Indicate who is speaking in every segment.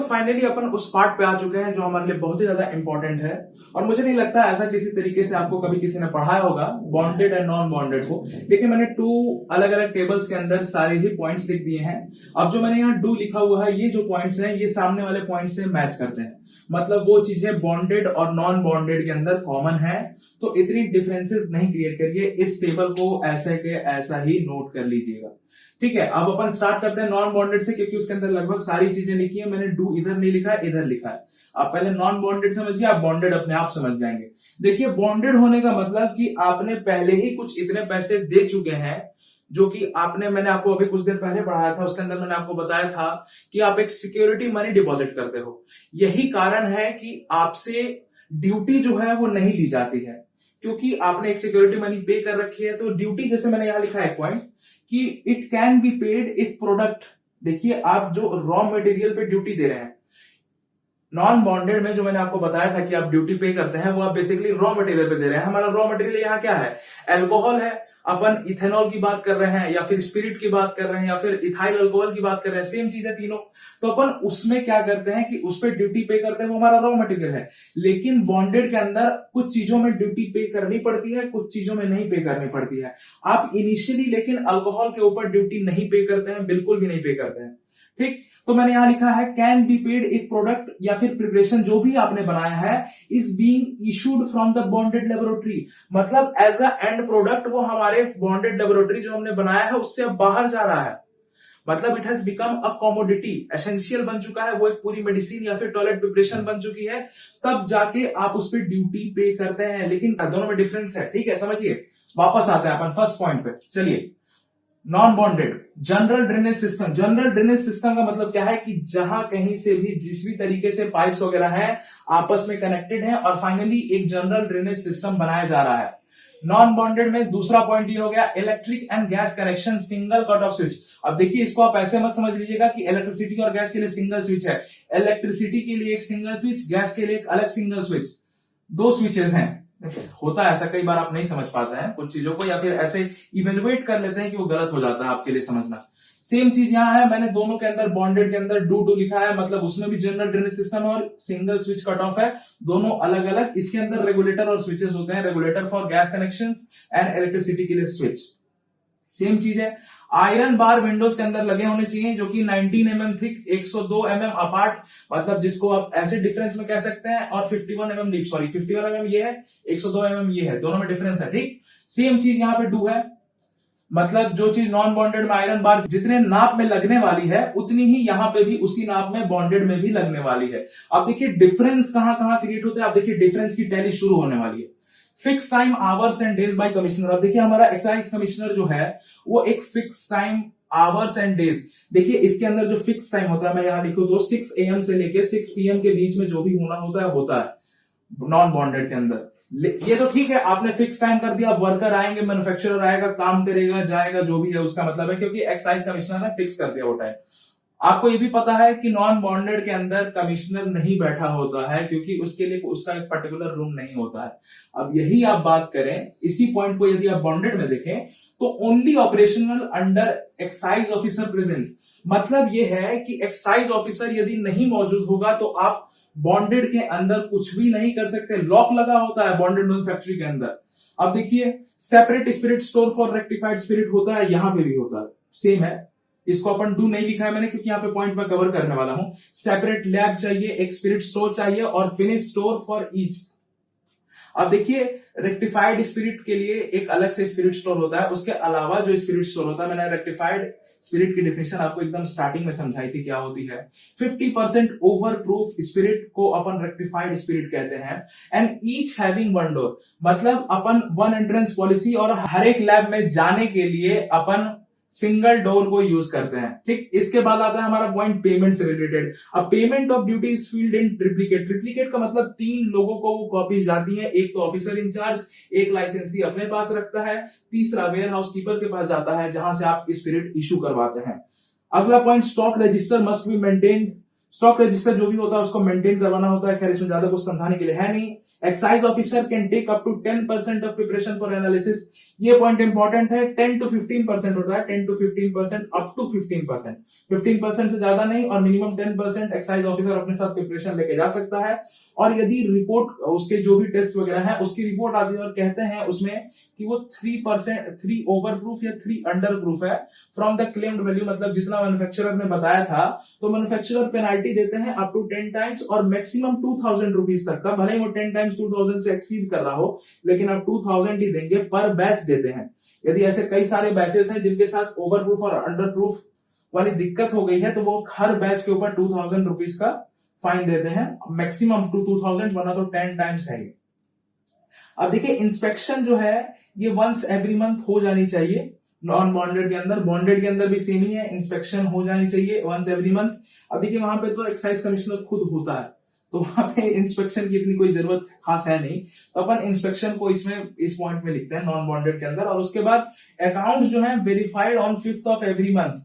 Speaker 1: Finally अपन उस part पे आ चुके हैं जो हमारे लिए बहुत ही ज्यादा इंपॉर्टेंट है, और मुझे नहीं लगता ऐसा किसी तरीके से आपको कभी किसी ने पढ़ाया होगा बॉन्डेड एंड नॉन बॉन्डेड को। देखिए मैंने 2 अलग अलग टेबल्स के अंदर सारे ही पॉइंट्स लिख दिए हैं। अब जो मैंने यहाँ डू लिखा हुआ है, ये जो पॉइंट्स हैं ये सामने वाले पॉइंट से मैच करते हैं, मतलब वो चीजें बॉन्डेड और नॉन बॉन्डेड के अंदर कॉमन है। तो इतनी डिफरेंसेस नहीं क्रिएट करिए, इस टेबल को ऐसे के ऐसा ही नोट कर लीजिएगा। ठीक है, अब अपन स्टार्ट करते हैं नॉन बॉन्डेड से, क्योंकि उसके अंदर लगभग सारी चीजें लिखी है। मैंने डू इधर नहीं लिखा है, इधर लिखा है। आप पहले नॉन बॉन्डेड समझिए, आप बॉन्डेड अपने आप समझ जाएंगे। देखिए बॉन्डेड होने का मतलब कि आपने पहले ही कुछ इतने पैसे दे चुके हैं, जो कि मैंने आपको अभी कुछ देर पहले पढ़ाया था, उसके अंदर मैंने आपको बताया था कि आप एक सिक्योरिटी मनी डिपॉजिट करते हो। यही कारण है कि आपसे ड्यूटी जो है वो नहीं ली जाती है, क्योंकि आपने एक सिक्योरिटी मनी पे कर रखी है। तो ड्यूटी, जैसे मैंने यहां लिखा है पॉइंट कि it can be paid if product. देखिए आप जो रॉ मटेरियल पे ड्यूटी दे रहे हैं, नॉन बॉन्डेड में जो मैंने आपको बताया था कि आप ड्यूटी पे करते हैं, वो आप बेसिकली रॉ मटेरियल पे दे रहे हैं। हमारा रॉ मटेरियल यहाँ क्या है? अल्कोहल है। अपन इथेनॉल की बात कर रहे हैं, या फिर स्पिरिट की बात कर रहे हैं, या फिर इथाइल अल्कोहल की बात कर रहे हैं, सेम चीज है तीनों। तो अपन उसमें क्या करते हैं कि उस पर ड्यूटी पे करते हैं, वो हमारा रॉ मटेरियल है। लेकिन बॉन्डेड के अंदर कुछ चीजों में ड्यूटी पे करनी पड़ती है, कुछ चीजों में नहीं पे करनी पड़ती है। आप इनिशियली लेकिन अल्कोहल के ऊपर ड्यूटी नहीं पे करते हैं, बिल्कुल भी नहीं पे करते हैं। ठीक, तो मैंने यहां लिखा है can be paid if product या फिर प्रिपरेशन जो भी आपने बनाया है is being issued from the bonded laboratory. मतलब एज अ एंड प्रोडक्ट वो हमारे बॉन्डेड लेबोरेटरी जो हमने बनाया है उससे अब बाहर जा रहा है। मतलब it has become a commodity, essential बन चुका है, वो एक पूरी मेडिसिन या फिर टॉयलेट प्रिपरेशन बन चुकी है। तब जाके आप उस पर ड्यूटी पे करते हैं, लेकिन दोनों में डिफरेंस है। ठीक है, समझिए। वापस आते हैं अपन फर्स्ट पॉइंट पे। चलिए, non bonded general drainage system. General drainage system का मतलब क्या है कि जहां कहीं से भी जिस भी तरीके से पाइप्स वगैरह हैं आपस में कनेक्टेड हैं, और फाइनली एक जनरल ड्रेनेज सिस्टम बनाया जा रहा है। नॉन बॉन्डेड में दूसरा पॉइंट ये हो गया electric and gas connection single cut off switch. अब देखिए इसको आप ऐसे मत समझ लीजिएगा कि इलेक्ट्रिसिटी और गैस के लिए सिंगल स्विच है। इलेक्ट्रिसिटी के लिए एक सिंगल स्विच, गैस के लिए एक अलग सिंगल स्विच, 2 स्विचेस हैं। होता है ऐसा, कई बार आप नहीं समझ पाते हैं कुछ चीजों को, या फिर ऐसे इवेलुएट कर लेते हैं कि वो गलत हो जाता है आपके लिए समझना। सेम चीज यहां है, मैंने दोनों के अंदर बॉन्डेड के अंदर डू लिखा है, मतलब उसमें भी जनरल ड्रेनेज सिस्टम और सिंगल स्विच कट ऑफ है, दोनों अलग अलग। इसके अंदर रेगुलेटर और स्विचेस होते हैं, regulator for gas connections and electricity के लिए स्विच। सेम चीज है। आयरन बार विंडोज के अंदर लगे होने चाहिए, जो कि 19 mm थिक, 102 mm अपार्ट, मतलब जिसको आप ऐसे डिफरेंस में कह सकते हैं, और 51 mm डीप। सॉरी, 51 mm ये है, 102 mm ये है, दोनों में डिफरेंस है। ठीक, सेम चीज यहां पे डू है, मतलब जो चीज नॉन बॉन्डेड में आयरन बार जितने नाप में लगने वाली है उतनी ही यहां पे भी उसी नाप में बॉन्डेड में भी लगने वाली है। अब देखिए डिफरेंस कहां कहां क्रिएट होता है। आप देखिए डिफरेंस की टैली शुरू होने वाली है। Fix time hours and days by commissioner. अब देखिए हमारा एक्साइज कमिश्नर जो है वो एक fix time hours and days. देखिए इसके अंदर जो फिक्स टाइम होता है, मैं यहां लिखूं तो 6 AM से लेके 6 PM के बीच में जो भी होता है नॉन बॉन्डेड के अंदर। ये तो ठीक है, आपने फिक्स टाइम कर दिया, वर्कर आएंगे, मैन्युफैक्चरर आएगा, काम करेगा, जाएगा, जो भी है उसका मतलब है, क्योंकि एक्साइज कमिश्नर ने फिक्स कर दिया वो टाइम। आपको ये भी पता है कि नॉन बॉन्डेड के अंदर कमिश्नर नहीं बैठा होता है, क्योंकि उसके लिए उसका एक पर्टिकुलर रूम नहीं होता है। अब यही आप बात करें, इसी पॉइंट को यदि आप बॉन्डेड में देखें तो only operational under excise officer presence. मतलब ये है कि एक्साइज ऑफिसर यदि नहीं मौजूद होगा तो आप बॉन्डेड के अंदर कुछ भी नहीं कर सकते। लॉक लगा होता है बॉन्डेड मैन्युफैक्चरिंग के अंदर। अब देखिए separate spirit store for rectified spirit होता है, यहां पे भी होता है, सेम है। इसको अपन डू नहीं लिखा है मैंने, क्योंकि यहाँ पे पॉइंट में कवर करने वाला हूं। सेपरेट लैब चाहिए, एक स्पिरिट स्टोर चाहिए, और फिनिश स्टोर फॉर ईच। अब देखिए रेक्टिफाइड स्पिरिट के लिए एक अलग से स्पिरिट स्टोर होता है, उसके अलावा जो स्पिरिट स्टोर होता है, मैंने रेक्टिफाइड स्पिरिट की डिफिनेशन आपको एकदम स्टार्टिंग में समझाई थी क्या होती है। 50% ओवर प्रूफ स्पिरिट को अपन रेक्टिफाइड स्पिरिट कहते हैं। And each having one door, मतलब अपन 1 एंट्रेंस पॉलिसी, और हर एक लैब में जाने के लिए अपन सिंगल डोर को यूज करते हैं। ठीक, इसके बाद आता है हमारा पॉइंट पेमेंट से रिलेटेड। अब payment of duty is field in triplicate. Triplicate का मतलब 3 लोगों को वो कॉपीज जाती है, एक तो ऑफिसर इंचार्ज, एक लाइसेंसी अपने पास रखता है, तीसरा वेयर हाउस कीपर के पास जाता है, जहां से आप स्पिरिट इशू करवाते हैं। अगला point stock register must be maintained. Stock register जो भी होता है उसको मेंटेन करवाना होता है। खैर इसमें ज्यादा कुछ समझाने के लिए है नहीं। Excise officer can take up to 10% of preparation for analysis. ये पॉइंट इंपॉर्टेंट है, 10 to 15% होता है, 10 to 15%, अप टू 15%, 15% से ज्यादा नहीं, और मिनिमम 10% एक्साइज ऑफिसर अपने साथ प्रिपरेशन लेके जा सकता है। और यदि रिपोर्ट उसके जो भी टेस्ट वगैरह है उसकी रिपोर्ट आती है और कहते हैं उसमें कि वो 3%, 3 ओवर प्रूफ या 3 अंडर प्रूफ है फ्रॉम द क्लेम्ड वैल्यू, मतलब जितना मैन्युफैक्चरर ने बताया था, तो मैन्युफैक्चरर पेनाल्टी देते हैं अप टू 10 टाइम्स और मैक्सिमम 2000 रुपीज तक का। भले ही वो 10 टाइम्स 2000 से एक्सीड कर रहा हो, लेकिन अब 2000 ही देंगे, पर बैच देते हैं। यदि ऐसे कई सारे बैचेस हैं जिनके साथ ओवर प्रूफ और अंडर प्रूफ वाली दिक्कत हो गई है, तो वो हर बैच के ऊपर 2000 रुपीज का फाइन देते हैं, मैक्सिमम टू 2000, वरना तो 10 टाइम्स है। अब देखिए, इंस्पेक्शन जो है ये वंस एवरी मंथ हो जानी चाहिए। नॉन बॉन्डेड के अंदर, बॉन्डेड के अंदर भी सेम ही है, इंस्पेक्शन हो जानी चाहिए वंस एवरी मंथ। अब देखिए, वहां पे तो एक्साइज कमिश्नर खुद होता है, तो वहां पे इंस्पेक्शन की इतनी कोई जरूरत खास है नहीं, तो अपन इंस्पेक्शन को इसमें इस पॉइंट में लिखते हैं नॉन बॉन्डेड के अंदर। और उसके बाद अकाउंट जो है verified on 5th of every month,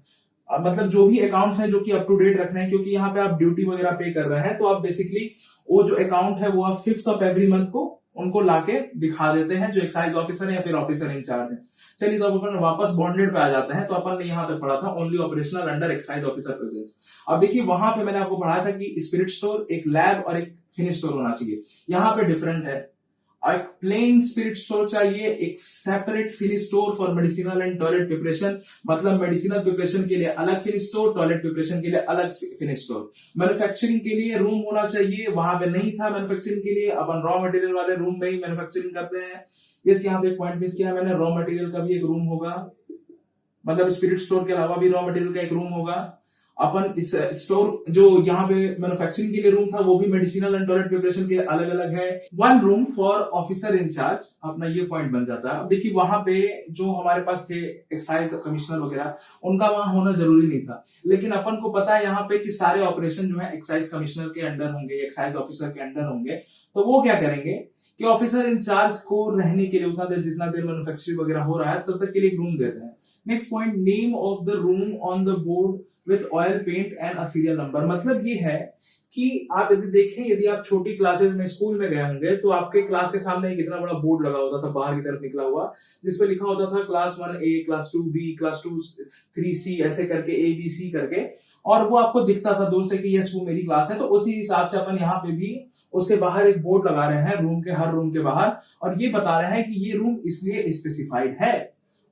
Speaker 1: मतलब जो भी अकाउंट्स हैं जो कि अप टू डेट रखने हैं, क्योंकि यहाँ पे आप ड्यूटी वगैरह पे कर रहे हैं, तो आप बेसिकली वो जो अकाउंट है वो आप 5th ऑफ एवरी मंथ को उनको लाके दिखा देते हैं, जो एक्साइज ऑफिसर है या फिर ऑफिसर इंचार्ज है। चलिए, तो अब अपन वापस बॉन्डेड पे आ जाते हैं। तो अपन ने यहाँ तक पढ़ा था only operational under excise officer presence. अब देखिए, वहां पे मैंने आपको पढ़ाया था कि स्पिरिट स्टोर, एक लैब और एक फिनिश स्टोर होना चाहिए। यहाँ पे डिफरेंट है, एक प्लेन स्पिरिट स्टोर चाहिए, एक separate finish store for medicinal and toilet preparation, मतलब मेडिसिनल प्रिपरेशन के लिए अलग फिनिश स्टोर, टॉयलेट प्रिपरेशन के लिए अलग फिनिश स्टोर। मैन्युफैक्चरिंग के लिए रूम होना चाहिए, वहां पे नहीं था मैन्युफैक्चरिंग के लिए, अपन रॉ मटेरियल वाले रूम में ही मैन्युफैक्चरिंग करते हैं। यस, यहाँ पे एक पॉइंट मिस किया मैंने, रॉ मटेरियल का भी एक रूम होगा, मतलब स्पिरिट स्टोर के अलावा भी रॉ मटेरियल का एक रूम होगा। अपन इस स्टोर जो यहाँ पे मैन्युफैक्चरिंग के लिए रूम था, वो भी मेडिसिनल एंड टॉयलेट प्रिपरेशन के लिए अलग अलग है। One room for officer in charge, अपना ये पॉइंट बन जाता है। अब देखिए, वहां पे जो हमारे पास थे एक्साइज कमिश्नर वगैरह, उनका वहां होना जरूरी नहीं था, लेकिन अपन को पता है यहाँ पे कि सारे ऑपरेशन जो है एक्साइज कमिश्नर के अंडर होंगे, एक्साइज ऑफिसर के अंडर होंगे। तो वो क्या करेंगे कि ऑफिसर इंचार्ज को रहने के लिए उतना देर, जितना देर मैन्युफैक्चरिंग वगैरह हो रहा है, तब तक के लिए एक रूम देते हैं। Next point, name of the room on the board with oil paint and a serial number. मतलब ये है कि आप यदि देखें, यदि आप छोटी क्लासेस में स्कूल में गए होंगे, तो आपके क्लास के सामने एक इतना बड़ा बोर्ड लगा होता था बाहर की तरफ निकला हुआ, जिसपे लिखा होता था class 1A, class 2B, class 2 3C, ऐसे करके ABC करके, और वो आपको दिखता था दूर से कि यस वो मेरी क्लास है। तो उसी हिसाब से अपन यहाँ पे भी उसके बाहर एक बोर्ड लगा रहे हैं, रूम के हर रूम के बाहर, और ये बता रहे हैं कि ये रूम इसलिए स्पेसिफाइड है,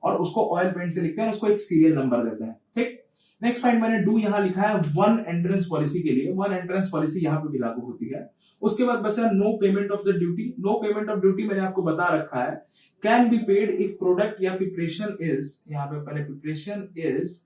Speaker 1: और उसको ऑयल पेंट से लिखते हैं, उसको एक सीरियल नंबर देते हैं। ठीक, नेक्स्ट पॉइंट मैंने डू यहाँ लिखा है वन एंट्रेंस पॉलिसी के लिए, वन एंट्रेंस पॉलिसी यहाँ पे भी लागू होती है। उसके बाद बचा no payment of the duty. No payment of duty मैंने आपको बता रखा है, can be paid if product या प्रिपरेशन इज, यहाँ पे पहले preparation is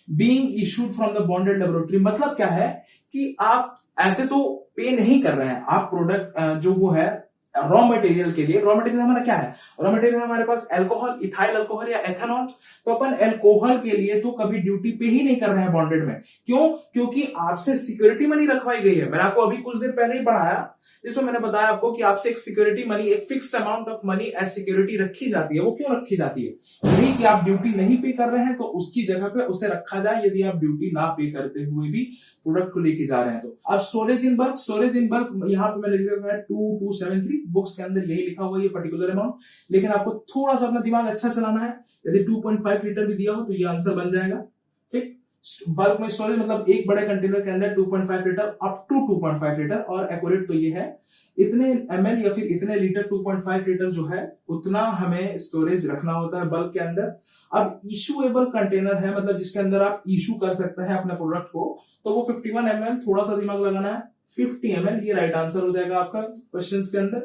Speaker 1: being issued from the bonded laboratory. मतलब क्या है कि आप ऐसे तो पे नहीं कर रहे हैं, आप प्रोडक्ट जो वो है रॉ मटेरियल के लिए, रॉ मटेरियल हमारा क्या है, रॉ मटेरियल हमारे पास अल्कोहल, इथाइल अल्कोहल या एथेनॉल, तो अपन अल्कोहल के लिए तो कभी ड्यूटी पे ही नहीं कर रहे हैं बॉन्डेड में। क्यों? क्योंकि आपसे सिक्योरिटी मनी रखवाई गई है। मैंने आपको अभी कुछ देर पहले ही पढ़ाया, जिसमें मैंने बताया आपको कि आपसे एक सिक्योरिटी मनी, एक fixed amount of money as security रखी जाती है। वो क्यों रखी जाती है? यही कि आप ड्यूटी नहीं पे कर रहे हैं तो उसकी जगह पे उसे रखा जाए, यदि आप ड्यूटी ना पे करते हुए भी प्रोडक्ट को लेके जा रहे हैं तो। अब storage in bulk, storage in bulk यहाँ पे मैंने लिखा हुआ है 2273, बुक्स के अंदर यही लिखा हुआ है, ये पर्टिकुलर अमाउंट, लेकिन आपको थोड़ा सा अपना दिमाग अच्छा चलाना है। यदि 2.5 लीटर भी दिया हो तो ये आंसर बन जाएगा। ठीक, बल्क में स्टोरेज मतलब एक बड़े कंटेनर के अंदर 2.5 लीटर अप टू 2.5 लीटर, और एक्यूरेट तो ये है इतने ml या फिर इतने लीटर, 2.5 लीटर जो है उतना हमें स्टोरेज रखना होता है बल्क के अंदर। अब इशूएबल कंटेनर है, मतलब जिसके अंदर आप इशू कर सकते हैं अपने प्रोडक्ट को, तो वो 51 ml, थोड़ा सा दिमाग लगाना है, 50 ml, ये राइट आंसर हो जाएगा आपका क्वेश्चन के अंदर।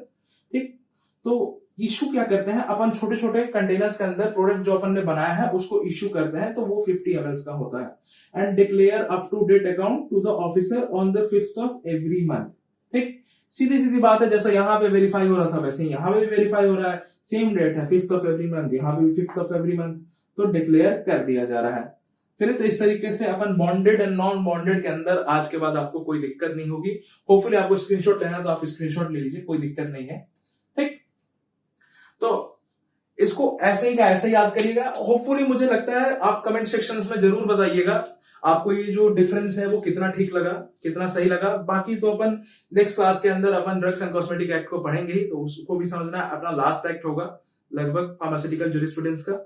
Speaker 1: ठीक, तो इशू क्या करते हैं अपन, छोटे छोटे कंटेनर्स के अंदर प्रोडक्ट जो अपन ने बनाया है उसको इशू करते हैं, तो वो 50 ml का होता है। And declare up to date account to the officer on the 5th of every month. ठीक, सीधी सीधी बात है, जैसा यहाँ पे वेरीफाई हो रहा था वैसे यहाँ पे भी वेरीफाई हो रहा है, सेम डेट है 5th ऑफ एवरी मंथ, यहाँ पे भी 5th ऑफ एवरी मंथ, तो डिक्लेयर कर दिया जा रहा है। चलिए, तो इस तरीके से अपन बॉन्डेड एंड नॉन बॉन्डेड के अंदर आज के बाद आपको कोई दिक्कत नहीं होगी। होपफुली आपको स्क्रीनशॉट लेना तो आप स्क्रीनशॉट ले लीजिए, कोई दिक्कत नहीं है। ठीक, तो इसको ऐसे ही का ऐसे याद करिएगा। होपफुली मुझे लगता है आप कमेंट सेक्शंस में जरूर बताइएगा आपको ये जो डिफरेंस है वो कितना ठीक लगा, कितना सही लगा। बाकी तो अपन नेक्स्ट क्लास के अंदर अपन ड्रग्स एंड कॉस्मेटिक एक्ट को पढ़ेंगे ही, तो उसको भी समझना अपना लास्ट एक्ट होगा लगभग फार्मास्यूटिकल जूरिस्प्रूडेंस का।